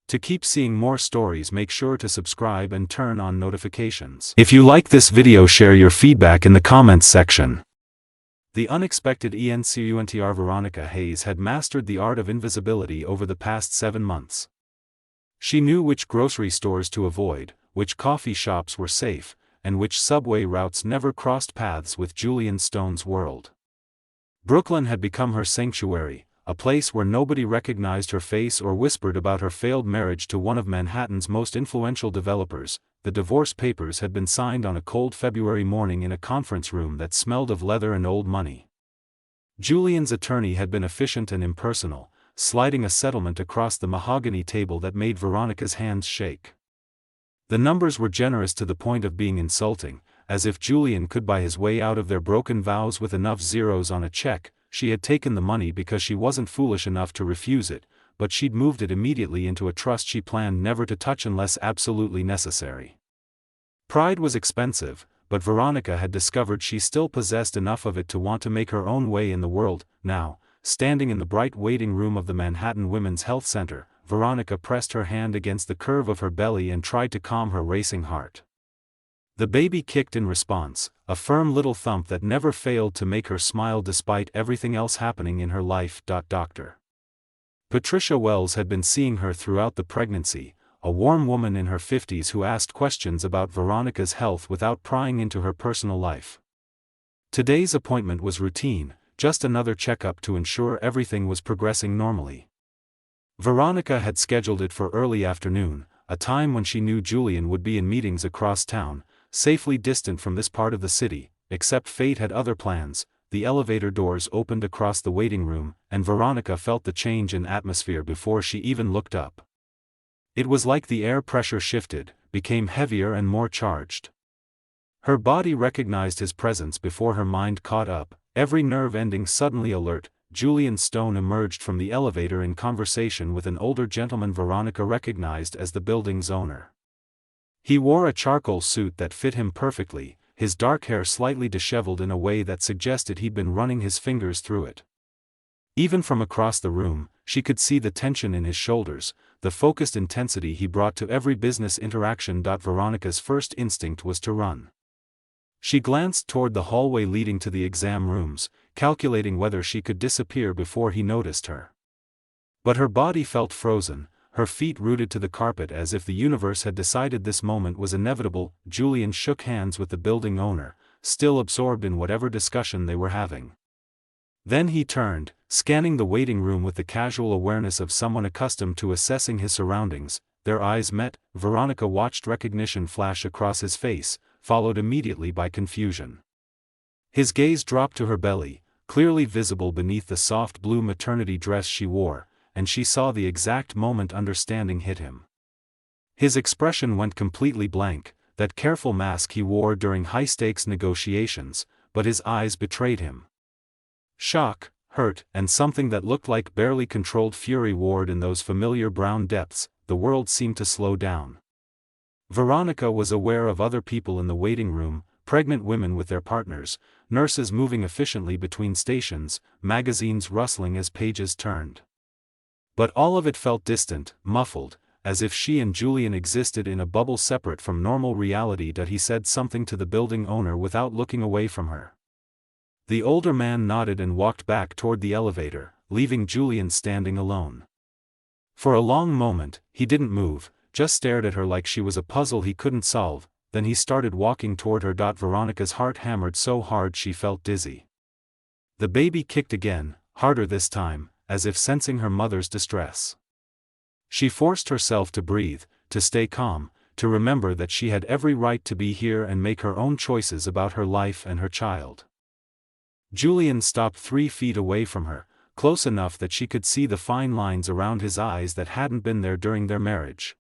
To keep seeing more stories, make sure to subscribe and turn on notifications. If you like this video, share your feedback in the comments section. The unexpected ENCOUNTR Veronica Hayes had mastered the art of invisibility over the past 7 months. She knew which grocery stores to avoid, which coffee shops were safe, and which subway routes never crossed paths with Julian Stone's world. Brooklyn had become her sanctuary, a place where nobody recognized her face or whispered about her failed marriage to one of Manhattan's most influential developers. The divorce papers had been signed on a cold February morning in a conference room that smelled of leather and old money. Julian's attorney had been efficient and impersonal, sliding a settlement across the mahogany table that made Veronica's hands shake. The numbers were generous to the point of being insulting, as if Julian could buy his way out of their broken vows with enough zeros on a check. She had taken the money because she wasn't foolish enough to refuse it, but she'd moved it immediately into a trust she planned never to touch unless absolutely necessary. Pride was expensive, but Veronica had discovered she still possessed enough of it to want to make her own way in the world. Now, standing in the bright waiting room of the Manhattan Women's Health Center, Veronica pressed her hand against the curve of her belly and tried to calm her racing heart. The baby kicked in response, a firm little thump that never failed to make her smile despite everything else happening in her life. Dr. Patricia Wells had been seeing her throughout the pregnancy, a warm woman in her 50s who asked questions about Veronica's health without prying into her personal life. Today's appointment was routine, just another checkup to ensure everything was progressing normally. Veronica had scheduled it for early afternoon, a time when she knew Julian would be in meetings across town, safely distant from this part of the city. Except fate had other plans. The elevator doors opened across the waiting room, and Veronica felt the change in atmosphere before she even looked up. It was like the air pressure shifted, became heavier and more charged. Her body recognized his presence before her mind caught up, every nerve ending suddenly alert. Julian Stone emerged from the elevator in conversation with an older gentleman Veronica recognized as the building's owner. He wore a charcoal suit that fit him perfectly, his dark hair slightly disheveled in a way that suggested he'd been running his fingers through it. Even from across the room, she could see the tension in his shoulders, the focused intensity he brought to every business interaction. Veronica's first instinct was to run. She glanced toward the hallway leading to the exam rooms, calculating whether she could disappear before he noticed her. But her body felt frozen, her feet rooted to the carpet as if the universe had decided this moment was inevitable. Julian shook hands with the building owner, still absorbed in whatever discussion they were having. Then he turned, scanning the waiting room with the casual awareness of someone accustomed to assessing his surroundings. Their eyes met. Veronica watched recognition flash across his face, followed immediately by confusion. His gaze dropped to her belly, clearly visible beneath the soft blue maternity dress she wore, and she saw the exact moment understanding hit him. His expression went completely blank, that careful mask he wore during high-stakes negotiations, but his eyes betrayed him. Shock, hurt, and something that looked like barely controlled fury warred in those familiar brown depths. The world seemed to slow down. Veronica was aware of other people in the waiting room, pregnant women with their partners, nurses moving efficiently between stations, magazines rustling as pages turned. But all of it felt distant, muffled, as if she and Julian existed in a bubble separate from normal reality. He said something to the building owner without looking away from her. The older man nodded and walked back toward the elevator, leaving Julian standing alone. For a long moment, he didn't move, just stared at her like she was a puzzle he couldn't solve. Then he started walking toward her. Veronica's heart hammered so hard she felt dizzy. The baby kicked again, harder this time, as if sensing her mother's distress. She forced herself to breathe, to stay calm, to remember that she had every right to be here and make her own choices about her life and her child. Julian stopped 3 feet away from her, close enough that she could see the fine lines around his eyes that hadn't been there during their marriage.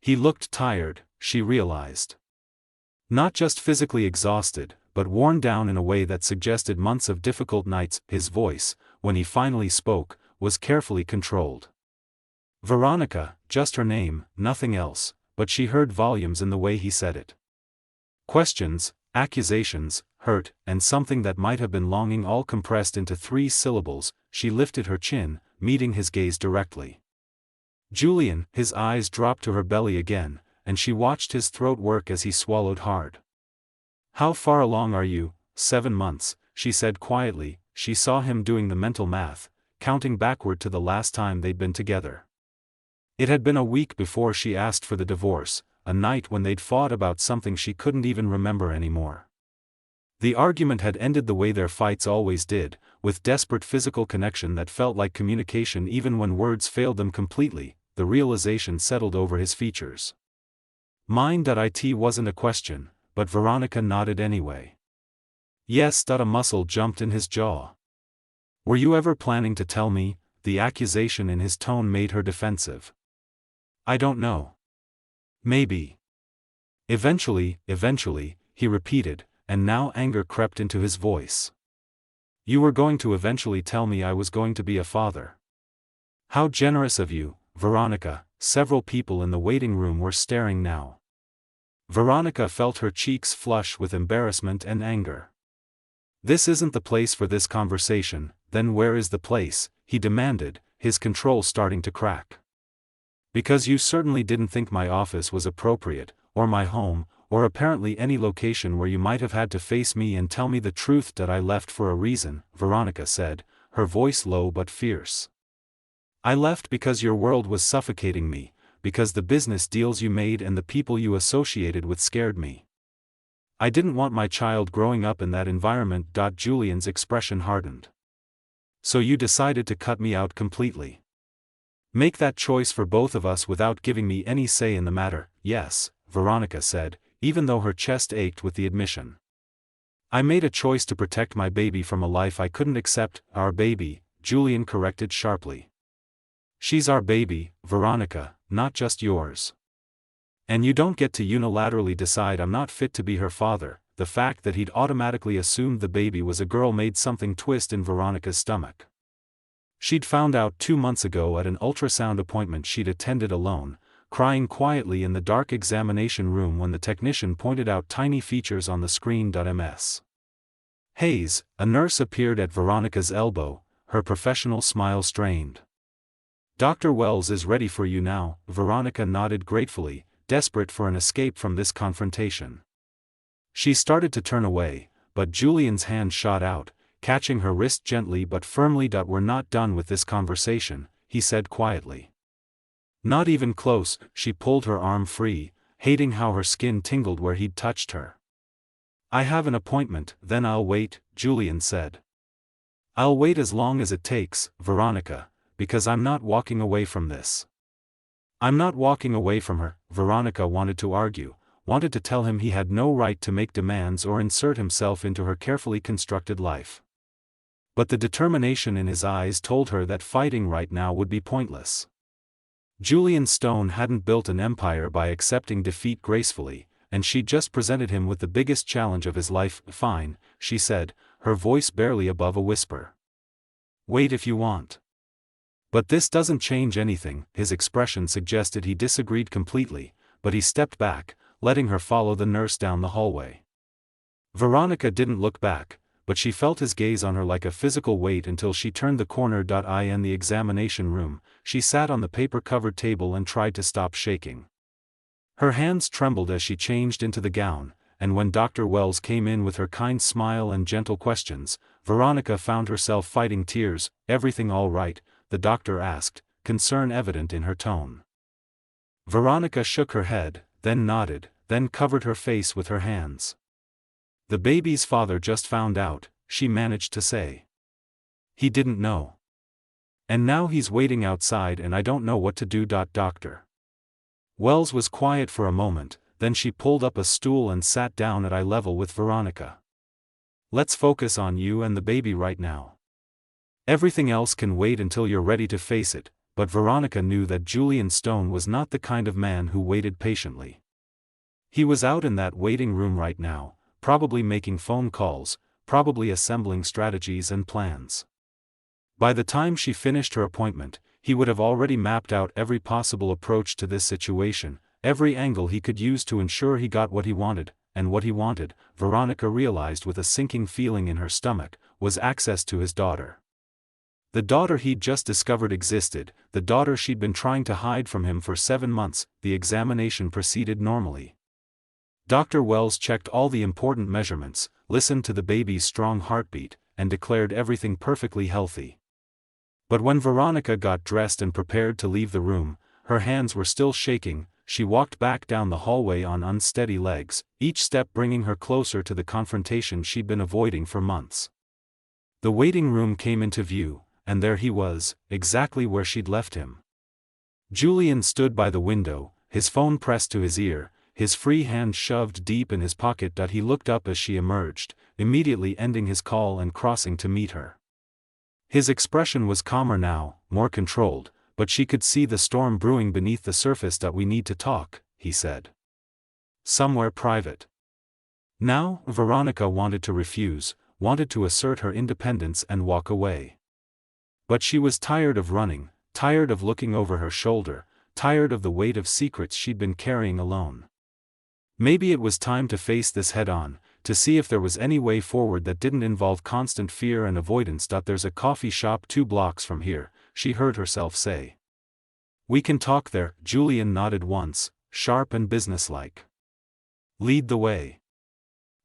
He looked tired, she realized. Not just physically exhausted, but worn down in a way that suggested months of difficult nights. His voice, when he finally spoke, was carefully controlled. Veronica, just her name, nothing else, but she heard volumes in the way he said it. Questions, accusations, hurt, and something that might have been longing all compressed into 3 syllables. She lifted her chin, meeting his gaze directly. Julian, his eyes dropped to her belly again, and she watched his throat work as he swallowed hard. How far along are you? 7 months, she said quietly. She saw him doing the mental math, counting backward to the last time they'd been together. It had been a week before she asked for the divorce, a night when they'd fought about something she couldn't even remember anymore. The argument had ended the way their fights always did, with desperate physical connection that felt like communication even when words failed them completely. The realization settled over his features. Mind.it wasn't a question, but Veronica nodded anyway. Yes. A muscle jumped in his jaw. Were you ever planning to tell me? The accusation in his tone made her defensive. I don't know. Maybe. Eventually, he repeated, and now anger crept into his voice. You were going to eventually tell me I was going to be a father. How generous of you, Veronica. Several people in the waiting room were staring now. Veronica felt her cheeks flush with embarrassment and anger. This isn't the place for this conversation. Then where is the place? He demanded, his control starting to crack. Because you certainly didn't think my office was appropriate, or my home, or apparently any location where you might have had to face me and tell me the truth that I left for a reason, Veronica said, her voice low but fierce. I left because your world was suffocating me, because the business deals you made and the people you associated with scared me. I didn't want my child growing up in that environment. Julian's expression hardened. So you decided to cut me out completely. Make that choice for both of us without giving me any say in the matter. Yes, Veronica said, even though her chest ached with the admission. I made a choice to protect my baby from a life I couldn't accept. Our baby, Julian corrected sharply. She's our baby, Veronica, not just yours. And you don't get to unilaterally decide I'm not fit to be her father. The fact that he'd automatically assumed the baby was a girl made something twist in Veronica's stomach. She'd found out 2 months ago at an ultrasound appointment she'd attended alone, crying quietly in the dark examination room when the technician pointed out tiny features on the screen. Ms. Hayes, a nurse, appeared at Veronica's elbow, her professional smile strained. Dr. Wells is ready for you now. Veronica nodded gratefully, desperate for an escape from this confrontation. She started to turn away, but Julian's hand shot out, catching her wrist gently but firmly. We're not done with this conversation, he said quietly. Not even close. She pulled her arm free, hating how her skin tingled where he'd touched her. I have an appointment. Then I'll wait, Julian said. I'll wait as long as it takes, Veronica, because I'm not walking away from this. I'm not walking away from her. Veronica wanted to argue, wanted to tell him he had no right to make demands or insert himself into her carefully constructed life. But the determination in his eyes told her that fighting right now would be pointless. Julian Stone hadn't built an empire by accepting defeat gracefully, and she'd just presented him with the biggest challenge of his life. Fine, she said, her voice barely above a whisper. Wait if you want. But this doesn't change anything. His expression suggested he disagreed completely, but he stepped back, letting her follow the nurse down the hallway. Veronica didn't look back, but she felt his gaze on her like a physical weight until she turned the corner. In the examination room, she sat on the paper-covered table and tried to stop shaking. Her hands trembled as she changed into the gown, and when Dr. Wells came in with her kind smile and gentle questions, Veronica found herself fighting tears. Everything all right? The doctor asked, concern evident in her tone. Veronica shook her head, then nodded, then covered her face with her hands. The baby's father just found out, she managed to say. He didn't know. And now he's waiting outside and I don't know what to do. Doctor Wells was quiet for a moment, then she pulled up a stool and sat down at eye level with Veronica. Let's focus on you and the baby right now. Everything else can wait until you're ready to face it. But Veronica knew that Julian Stone was not the kind of man who waited patiently. He was out in that waiting room right now, probably making phone calls, probably assembling strategies and plans. By the time she finished her appointment, he would have already mapped out every possible approach to this situation, every angle he could use to ensure he got what he wanted, and what he wanted, Veronica realized with a sinking feeling in her stomach, was access to his daughter. The daughter he'd just discovered existed, the daughter she'd been trying to hide from him for 7 months. The examination proceeded normally. Dr. Wells checked all the important measurements, listened to the baby's strong heartbeat, and declared everything perfectly healthy. But when Veronica got dressed and prepared to leave the room, her hands were still shaking. She walked back down the hallway on unsteady legs, each step bringing her closer to the confrontation she'd been avoiding for months. The waiting room came into view, and there he was, exactly where she'd left him. Julian stood by the window, his phone pressed to his ear, his free hand shoved deep in his pocket. He looked up as she emerged, immediately ending his call and crossing to meet her. His expression was calmer now, more controlled, but she could see the storm brewing beneath the surface. "We need to talk," he said. "Somewhere private." Now, Veronica wanted to refuse, wanted to assert her independence and walk away. But she was tired of running, tired of looking over her shoulder, tired of the weight of secrets she'd been carrying alone. Maybe it was time to face this head-on, to see if there was any way forward that didn't involve constant fear and avoidance. "There's a coffee shop 2 blocks from here," she heard herself say. "We can talk there." Julian nodded once, sharp and businesslike. "Lead the way."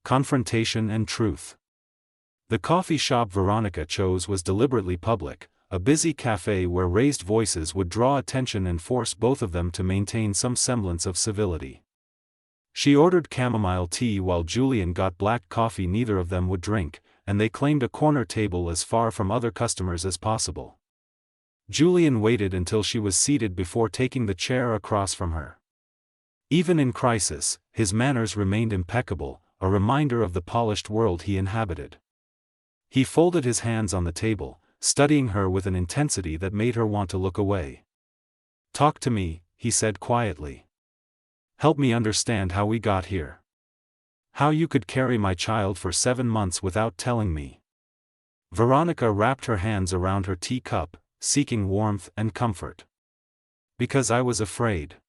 Confrontation and truth. The coffee shop Veronica chose was deliberately public, a busy cafe where raised voices would draw attention and force both of them to maintain some semblance of civility. She ordered chamomile tea while Julian got black coffee neither of them would drink, and they claimed a corner table as far from other customers as possible. Julian waited until she was seated before taking the chair across from her. Even in crisis, his manners remained impeccable, a reminder of the polished world he inhabited. He folded his hands on the table, studying her with an intensity that made her want to look away. "Talk to me," he said quietly. "Help me understand how we got here. How you could carry my child for 7 months without telling me." Veronica wrapped her hands around her teacup, seeking warmth and comfort. "Because I was afraid.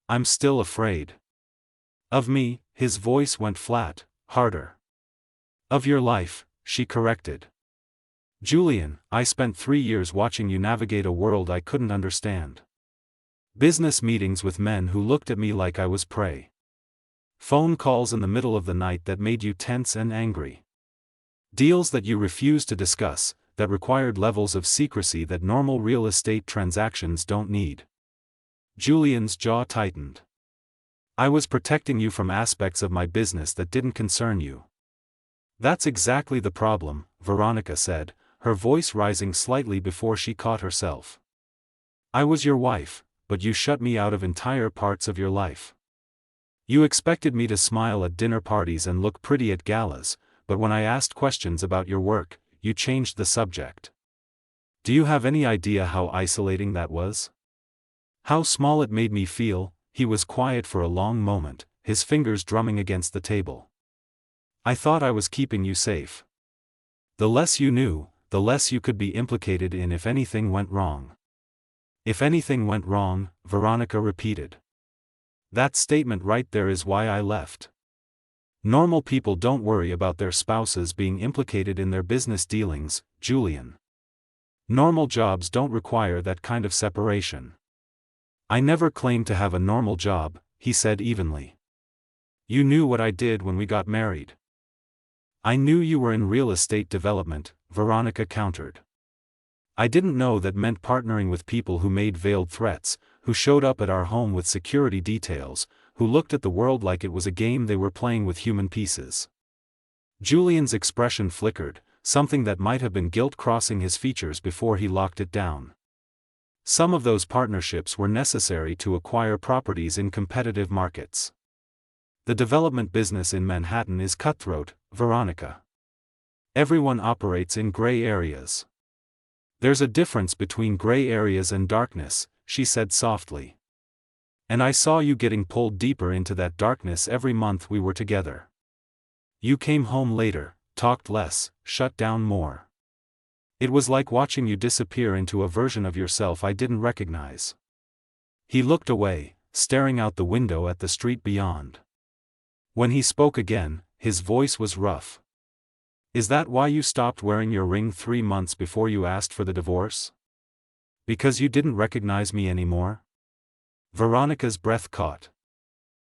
I'm still afraid." "Of me?" His voice went flat, harder. "Of your life," she corrected. "Julian, I spent 3 years watching you navigate a world I couldn't understand. Business meetings with men who looked at me like I was prey. Phone calls in the middle of the night that made you tense and angry. Deals that you refused to discuss, that required levels of secrecy that normal real estate transactions don't need." Julian's jaw tightened. "I was protecting you from aspects of my business that didn't concern you." "That's exactly the problem," Veronica said, her voice rising slightly before she caught herself. "I was your wife, but you shut me out of entire parts of your life. You expected me to smile at dinner parties and look pretty at galas, but when I asked questions about your work, you changed the subject. Do you have any idea how isolating that was? How small it made me feel?" He was quiet for a long moment, his fingers drumming against the table. "I thought I was keeping you safe. The less you knew, the less you could be implicated in if anything went wrong." "If anything went wrong," Veronica repeated. "That statement right there is why I left. Normal people don't worry about their spouses being implicated in their business dealings, Julian. Normal jobs don't require that kind of separation." "I never claimed to have a normal job," he said evenly. "You knew what I did when we got married." "I knew you were in real estate development," Veronica countered. "I didn't know that meant partnering with people who made veiled threats, who showed up at our home with security details, who looked at the world like it was a game they were playing with human pieces." Julian's expression flickered, something that might have been guilt crossing his features before he locked it down. "Some of those partnerships were necessary to acquire properties in competitive markets. The development business in Manhattan is cutthroat, Veronica. Everyone operates in gray areas." "There's a difference between gray areas and darkness," she said softly. "And I saw you getting pulled deeper into that darkness every month we were together. You came home later, talked less, shut down more. It was like watching you disappear into a version of yourself I didn't recognize." He looked away, staring out the window at the street beyond. When he spoke again, his voice was rough. Is that why you stopped wearing your ring 3 months before you asked for the divorce? Because you didn't recognize me anymore? Veronica's breath caught.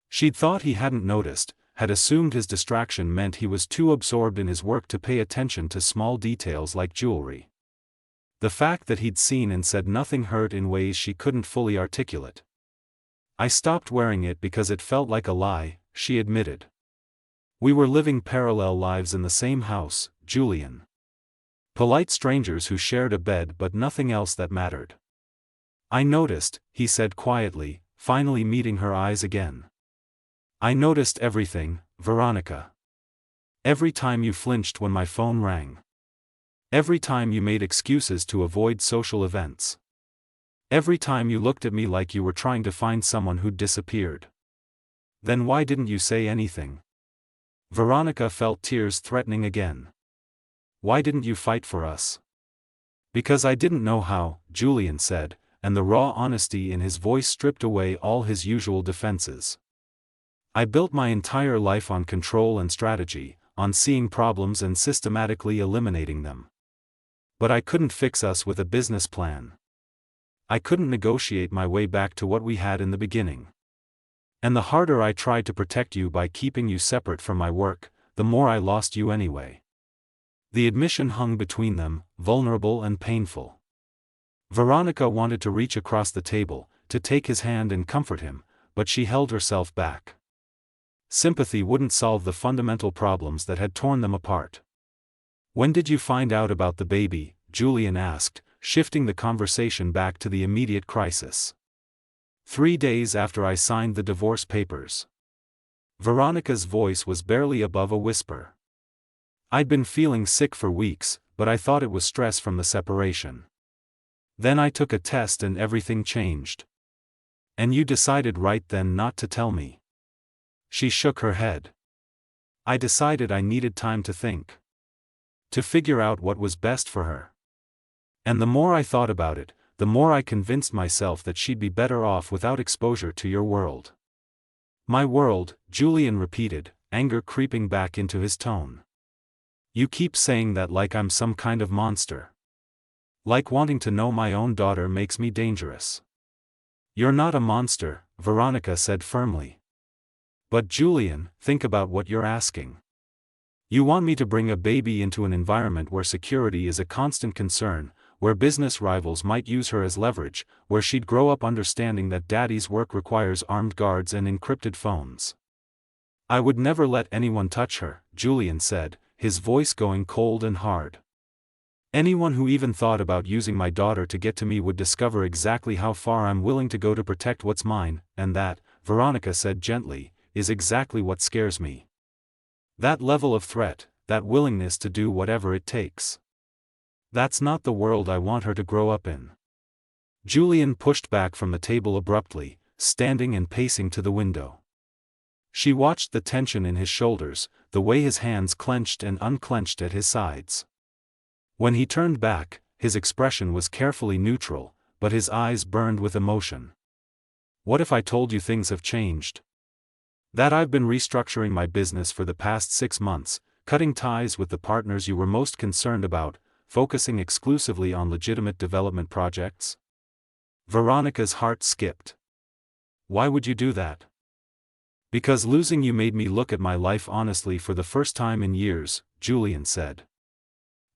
She'd thought he hadn't noticed, had assumed his distraction meant he was too absorbed in his work to pay attention to small details like jewelry. The fact that he'd seen and said nothing hurt in ways she couldn't fully articulate. I stopped wearing it because it felt like a lie, she admitted. We were living parallel lives in the same house, Julian. Polite strangers who shared a bed but nothing else that mattered. I noticed, he said quietly, finally meeting her eyes again. I noticed everything, Veronica. Every time you flinched when my phone rang. Every time you made excuses to avoid social events. Every time you looked at me like you were trying to find someone who'd disappeared. Then why didn't you say anything? Veronica felt tears threatening again. Why didn't you fight for us? Because I didn't know how, Julian said, and the raw honesty in his voice stripped away all his usual defenses. I built my entire life on control and strategy, on seeing problems and systematically eliminating them. But I couldn't fix us with a business plan. I couldn't negotiate my way back to what we had in the beginning. And the harder I tried to protect you by keeping you separate from my work, the more I lost you anyway. The admission hung between them, vulnerable and painful. Veronica wanted to reach across the table, to take his hand and comfort him, but she held herself back. Sympathy wouldn't solve the fundamental problems that had torn them apart. When did you find out about the baby? Julian asked, shifting the conversation back to the immediate crisis. 3 days after I signed the divorce papers. Veronica's voice was barely above a whisper. I'd been feeling sick for weeks, but I thought it was stress from the separation. Then I took a test and everything changed. And you decided right then not to tell me. She shook her head. I decided I needed time to think. To figure out what was best for her. And the more I thought about it, the more I convinced myself that she'd be better off without exposure to your world. My world, Julian repeated, anger creeping back into his tone. You keep saying that like I'm some kind of monster. Like wanting to know my own daughter makes me dangerous. You're not a monster, Veronica said firmly. But Julian, think about what you're asking. You want me to bring a baby into an environment where security is a constant concern, where business rivals might use her as leverage, where she'd grow up understanding that daddy's work requires armed guards and encrypted phones. I would never let anyone touch her, Julian said, his voice going cold and hard. Anyone who even thought about using my daughter to get to me would discover exactly how far I'm willing to go to protect what's mine, and that, Veronica said gently, is exactly what scares me. That level of threat, that willingness to do whatever it takes. That's not the world I want her to grow up in. Julian pushed back from the table abruptly, standing and pacing to the window. She watched the tension in his shoulders, the way his hands clenched and unclenched at his sides. When he turned back, his expression was carefully neutral, but his eyes burned with emotion. What if I told you things have changed? That I've been restructuring my business for the past 6 months, cutting ties with the partners you were most concerned about, focusing exclusively on legitimate development projects? Veronica's heart skipped. Why would you do that? Because losing you made me look at my life honestly for the first time in years, Julian said.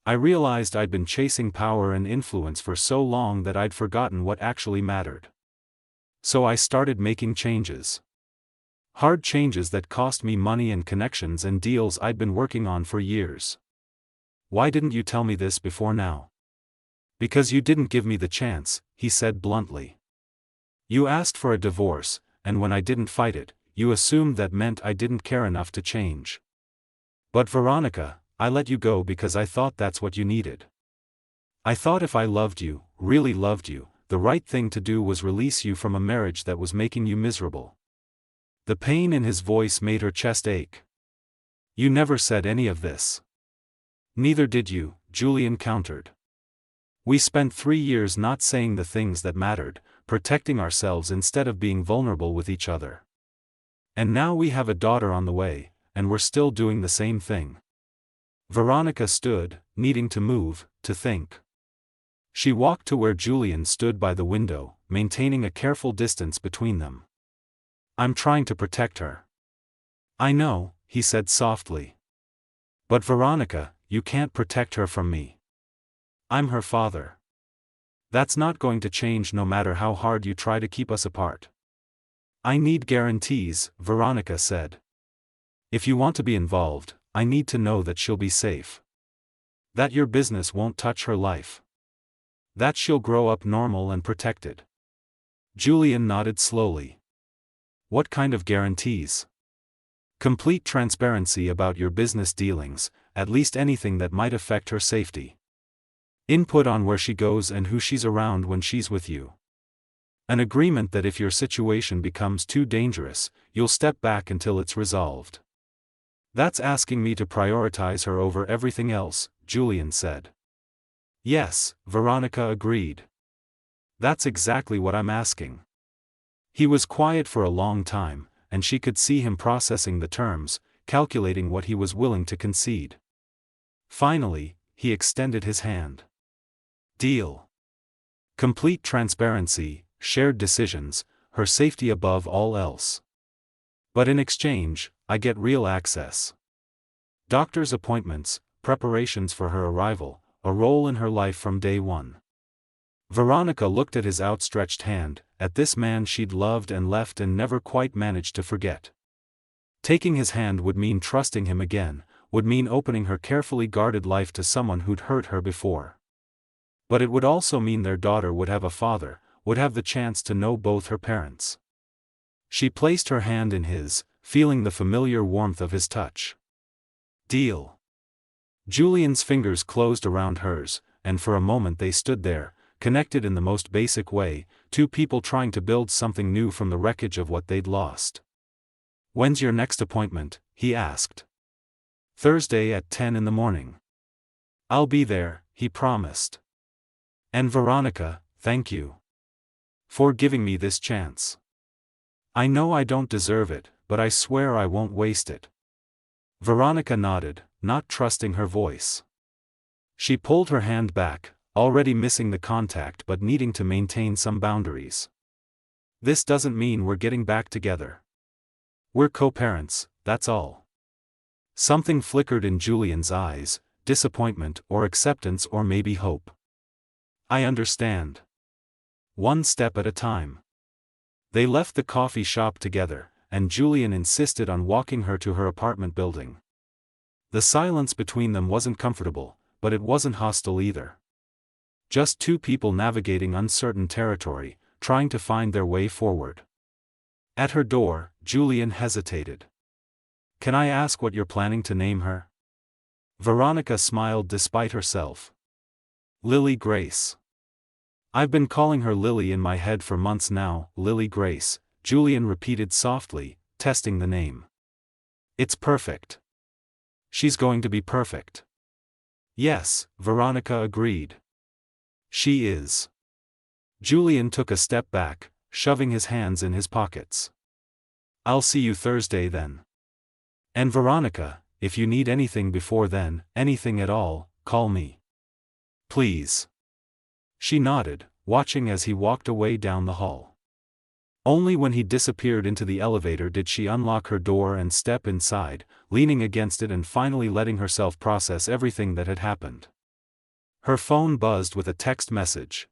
I realized I'd been chasing power and influence for so long that I'd forgotten what actually mattered. So I started making changes. Hard changes that cost me money and connections and deals I'd been working on for years. Why didn't you tell me this before now? Because you didn't give me the chance, he said bluntly. You asked for a divorce, and when I didn't fight it, you assumed that meant I didn't care enough to change. But Veronica, I let you go because I thought that's what you needed. I thought if I loved you, really loved you, the right thing to do was release you from a marriage that was making you miserable. The pain in his voice made her chest ache. You never said any of this. Neither did you, Julian countered. We spent 3 years not saying the things that mattered, protecting ourselves instead of being vulnerable with each other. And now we have a daughter on the way, and we're still doing the same thing. Veronica stood, needing to move, to think. She walked to where Julian stood by the window, maintaining a careful distance between them. "I'm trying to protect her." "I know," he said softly. "But Veronica, you can't protect her from me. I'm her father. That's not going to change no matter how hard you try to keep us apart." "I need guarantees," Veronica said. "If you want to be involved, I need to know that she'll be safe. That your business won't touch her life. That she'll grow up normal and protected." Julian nodded slowly. "What kind of guarantees?" "Complete transparency about your business dealings, at least anything that might affect her safety. Input on where she goes and who she's around when she's with you. An agreement that if your situation becomes too dangerous, you'll step back until it's resolved." "That's asking me to prioritize her over everything else," Julian said. "Yes," Veronica agreed. "That's exactly what I'm asking." He was quiet for a long time, and she could see him processing the terms, calculating what he was willing to concede. Finally, he extended his hand. "Deal. Complete transparency, shared decisions, her safety above all else. But in exchange, I get real access. Doctor's appointments, preparations for her arrival, a role in her life from day one." Veronica looked at his outstretched hand, at this man she'd loved and left and never quite managed to forget. Taking his hand would mean trusting him again, would mean opening her carefully guarded life to someone who'd hurt her before. But it would also mean their daughter would have a father, would have the chance to know both her parents. She placed her hand in his, feeling the familiar warmth of his touch. "Deal." Julian's fingers closed around hers, and for a moment they stood there, connected in the most basic way, two people trying to build something new from the wreckage of what they'd lost. "When's your next appointment?" he asked. "Thursday at 10 in the morning. "I'll be there," he promised. "And Veronica, thank you for giving me this chance. I know I don't deserve it, but I swear I won't waste it." Veronica nodded, not trusting her voice. She pulled her hand back, already missing the contact but needing to maintain some boundaries. "This doesn't mean we're getting back together. We're co-parents, that's all." Something flickered in Julian's eyes, disappointment or acceptance or maybe hope. "I understand. One step at a time." They left the coffee shop together, and Julian insisted on walking her to her apartment building. The silence between them wasn't comfortable, but it wasn't hostile either. Just two people navigating uncertain territory, trying to find their way forward. At her door, Julian hesitated. "Can I ask what you're planning to name her?" Veronica smiled despite herself. "Lily Grace. I've been calling her Lily in my head for months now." "Lily Grace," Julian repeated softly, testing the name. "It's perfect. She's going to be perfect." "Yes," Veronica agreed. "She is." Julian took a step back, shoving his hands in his pockets. "I'll see you Thursday then. And Veronica, if you need anything before then, anything at all, call me. Please." She nodded, watching as he walked away down the hall. Only when he disappeared into the elevator did she unlock her door and step inside, leaning against it and finally letting herself process everything that had happened. Her phone buzzed with a text message.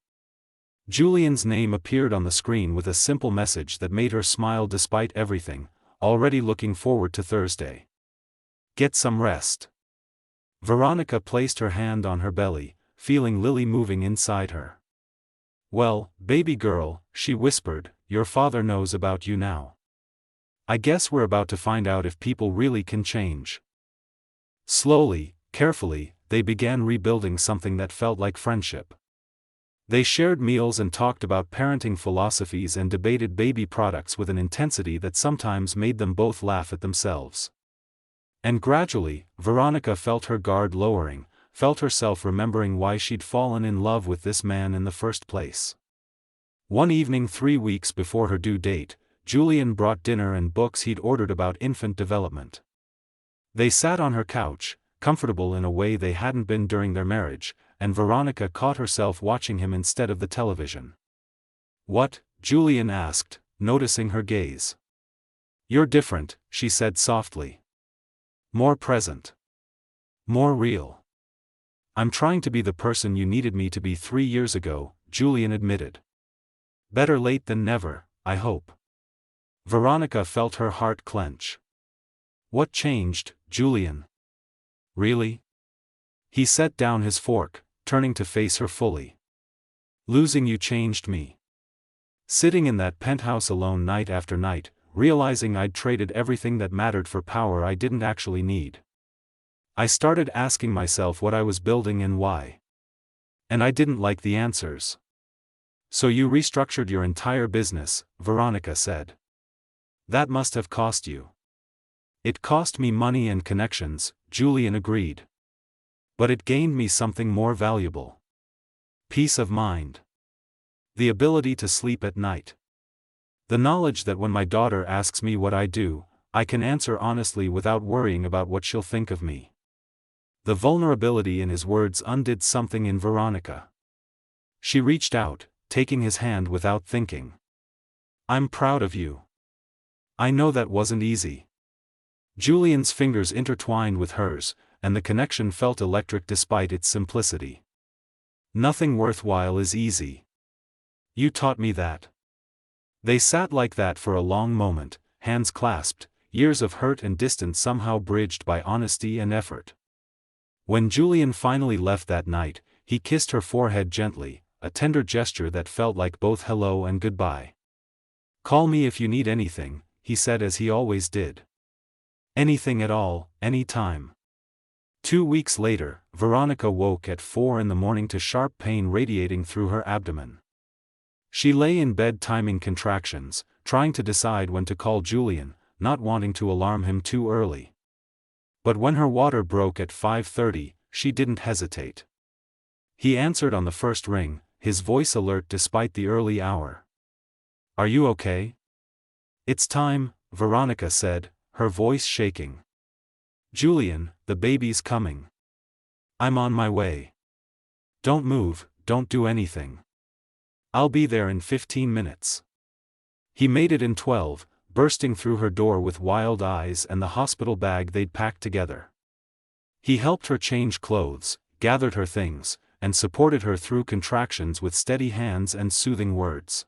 Julian's name appeared on the screen with a simple message that made her smile despite everything, already looking forward to Thursday. "Get some rest." Veronica placed her hand on her belly, feeling Lily moving inside her. "Well, baby girl," she whispered, "your father knows about you now. I guess we're about to find out if people really can change." Slowly, carefully, they began rebuilding something that felt like friendship. They shared meals and talked about parenting philosophies and debated baby products with an intensity that sometimes made them both laugh at themselves. And gradually, Veronica felt her guard lowering, felt herself remembering why she'd fallen in love with this man in the first place. One evening 3 weeks before her due date, Julian brought dinner and books he'd ordered about infant development. They sat on her couch, comfortable in a way they hadn't been during their marriage, and Veronica caught herself watching him instead of the television. "What?" Julian asked, noticing her gaze. "You're different," she said softly. "More present. More real." "I'm trying to be the person you needed me to be 3 years ago," Julian admitted. "Better late than never, I hope." Veronica felt her heart clench. "What changed, Julian? Really?" He set down his fork, turning to face her fully. "Losing you changed me. Sitting in that penthouse alone night after night, realizing I'd traded everything that mattered for power I didn't actually need. I started asking myself what I was building and why. And I didn't like the answers." "So you restructured your entire business," Veronica said. "That must have cost you." "It cost me money and connections," Julian agreed. "But it gained me something more valuable. Peace of mind. The ability to sleep at night. The knowledge that when my daughter asks me what I do, I can answer honestly without worrying about what she'll think of me." The vulnerability in his words undid something in Veronica. She reached out, taking his hand without thinking. "I'm proud of you. I know that wasn't easy." Julian's fingers intertwined with hers, and the connection felt electric despite its simplicity. "Nothing worthwhile is easy. You taught me that." They sat like that for a long moment, hands clasped, years of hurt and distance somehow bridged by honesty and effort. When Julian finally left that night, he kissed her forehead gently, a tender gesture that felt like both hello and goodbye. "Call me if you need anything," he said as he always did. "Anything at all, any time." 2 weeks later, Veronica woke at 4 in the morning to sharp pain radiating through her abdomen. She lay in bed timing contractions, trying to decide when to call Julian, not wanting to alarm him too early. But when her water broke at 5:30, she didn't hesitate. He answered on the first ring, his voice alert despite the early hour. "Are you okay?" "It's time," Veronica said, her voice shaking. "Julian, the baby's coming. I'm on my way. Don't move, don't do anything. I'll be there in 15 minutes. He made it in 12, bursting through her door with wild eyes and the hospital bag they'd packed together. He helped her change clothes, gathered her things, and supported her through contractions with steady hands and soothing words.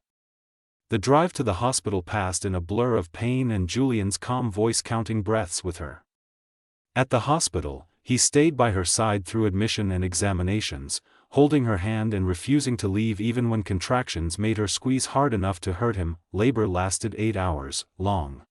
The drive to the hospital passed in a blur of pain and Julian's calm voice counting breaths with her. At the hospital, he stayed by her side through admission and examinations, holding her hand and refusing to leave even when contractions made her squeeze hard enough to hurt him. Labor lasted 8 hours long.